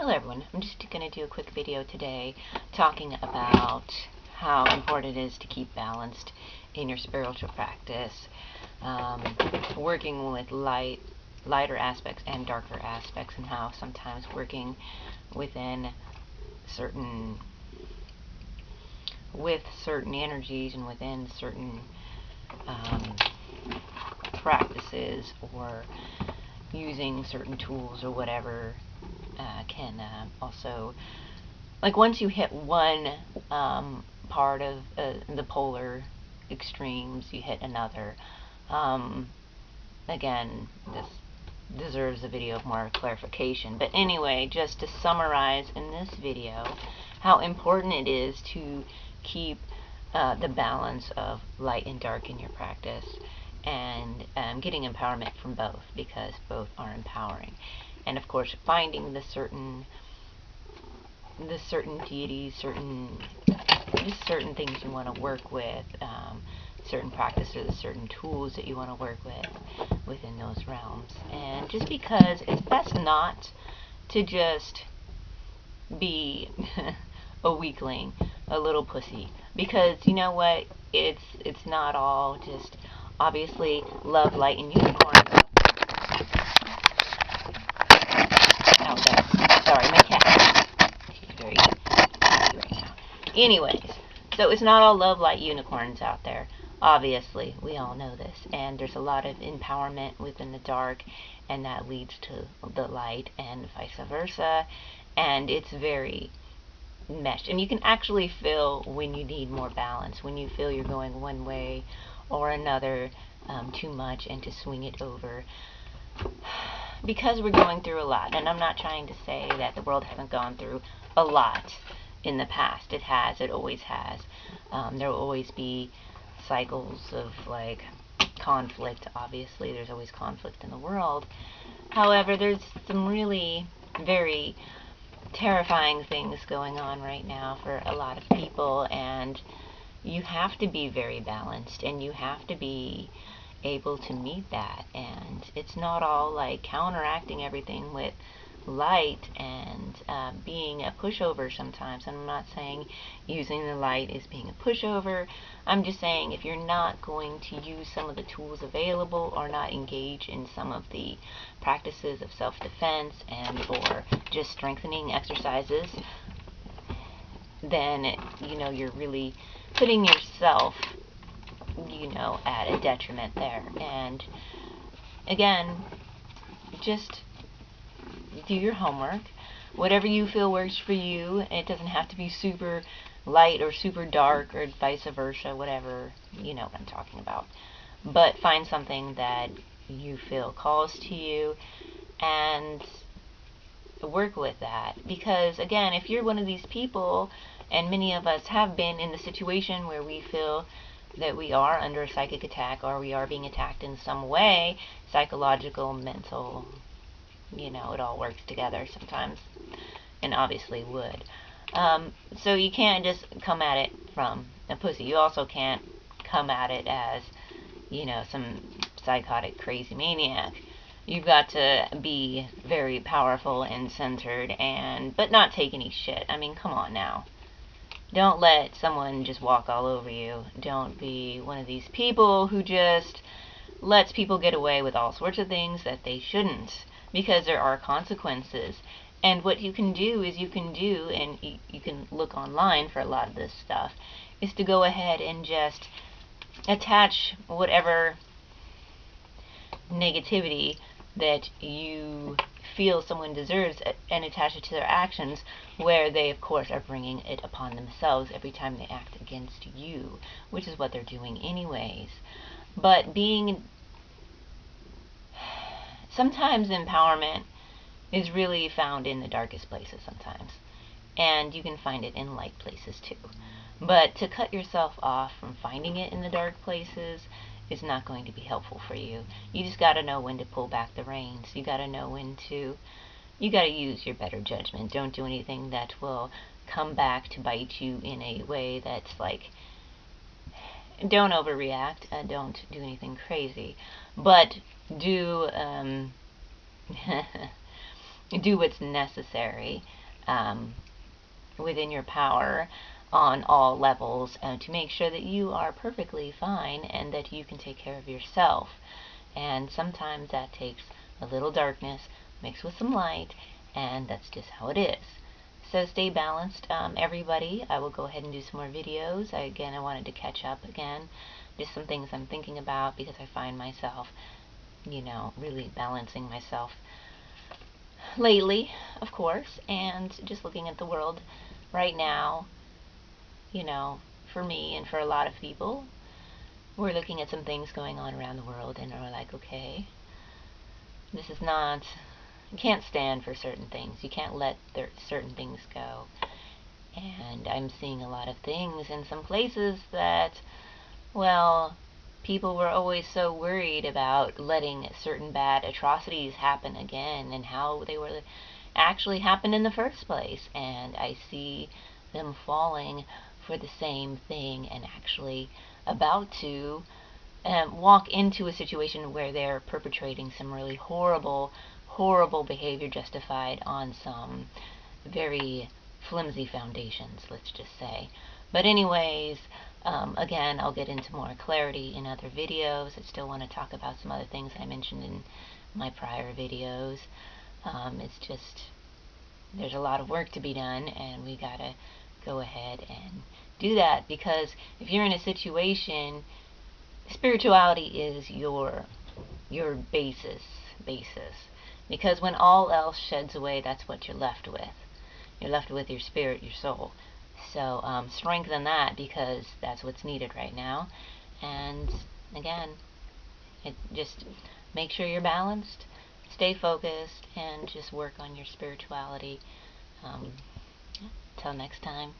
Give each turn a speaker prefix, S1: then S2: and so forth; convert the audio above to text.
S1: Hello everyone, I'm just going to do a quick video today talking about how important it is to keep balanced in your spiritual practice, working with lighter aspects and darker aspects, and how sometimes working within with certain energies and within certain practices or using certain tools or whatever can also, like, once you hit one part of the polar extremes, you hit another. Again, this deserves a video of more clarification. But anyway, just to summarize in this video how important it is to keep the balance of light and dark in your practice, and getting empowerment from both, because both are empowering. And of course, finding the certain deities, just certain things you want to work with, certain practices, certain tools that you want to work with within those realms. And just because it's best not to just be a weakling, a little pussy, because you know what, it's not all just obviously love, light, and unicorns. Out there. Sorry, my cat. She's very happy right now. Anyways, so it's not all love, light, unicorns out there. Obviously, we all know this, and there's a lot of empowerment within the dark, and that leads to the light, and vice versa, and it's very meshed. And you can actually feel when you need more balance, when you feel you're going one way or another too much, and to swing it over, because we're going through a lot. And I'm not trying to say that the world hasn't gone through a lot in the past. It has. It always has. There will always be cycles of, like, conflict. Obviously, there's always conflict in the world. However, there's some really very terrifying things going on right now for a lot of people, and you have to be very balanced, and you have to be able to meet that. And it's not all like counteracting everything with light and being a pushover sometimes. And I'm not saying using the light is being a pushover. I'm just saying, if you're not going to use some of the tools available, or not engage in some of the practices of self-defense and or just strengthening exercises, then you're really putting yourself at a detriment there. And again, just do your homework. Whatever you feel works for you. It doesn't have to be super light or super dark or vice versa, whatever, you know what I'm talking about. But find something that you feel calls to you and work with that. Because again, if you're one of these people, and many of us have been in the situation where we feel that we are under a psychic attack, or we are being attacked in some way, psychological, mental, it all works together sometimes, and obviously would. So you can't just come at it from a pussy. You also can't come at it as, some psychotic crazy maniac. You've got to be very powerful and centered, but not take any shit. I mean, come on now. Don't let someone just walk all over you. Don't be one of these people who just lets people get away with all sorts of things that they shouldn't, because there are consequences. And what you can do is and you can look online for a lot of this stuff, is to go ahead and just attach whatever negativity that you feel someone deserves, and attach it to their actions, where they of course are bringing it upon themselves every time they act against you, which is what they're doing anyways. But sometimes empowerment is really found in the darkest places sometimes, and you can find it in light places too. But to cut yourself off from finding it in the dark places is not going to be helpful for you. You just got to know when to pull back the reins. You got to know when to, you got to use your better judgment. Don't do anything that will come back to bite you in a way that's like, don't overreact. Don't do anything crazy, but do do what's necessary within your power on all levels, to make sure that you are perfectly fine and that you can take care of yourself. And sometimes that takes a little darkness mixed with some light, and that's just how it is. So stay balanced, everybody. I will go ahead and do some more videos. I wanted to catch up again. Just some things I'm thinking about, because I find myself, really balancing myself lately, of course, and just looking at the world right now, for me and for a lot of people. We're looking at some things going on around the world, and we're like, okay, this is not, you can't stand for certain things. You can't let certain things go. And I'm seeing a lot of things in some places that, well, people were always so worried about letting certain bad atrocities happen again, and how they were actually happened in the first place. And I see them falling for the same thing, and actually about to walk into a situation where they're perpetrating some really horrible, horrible behavior justified on some very flimsy foundations, let's just say. But anyways, again, I'll get into more clarity in other videos. I still want to talk about some other things I mentioned in my prior videos. It's just, there's a lot of work to be done, and we gotta go ahead and do that, because if you're in a situation, spirituality is your basis. Because when all else sheds away, that's what you're left with. You're left with your spirit, your soul. So strengthen that, because that's what's needed right now. And again, just make sure you're balanced, stay focused, and just work on your spirituality. Till next time.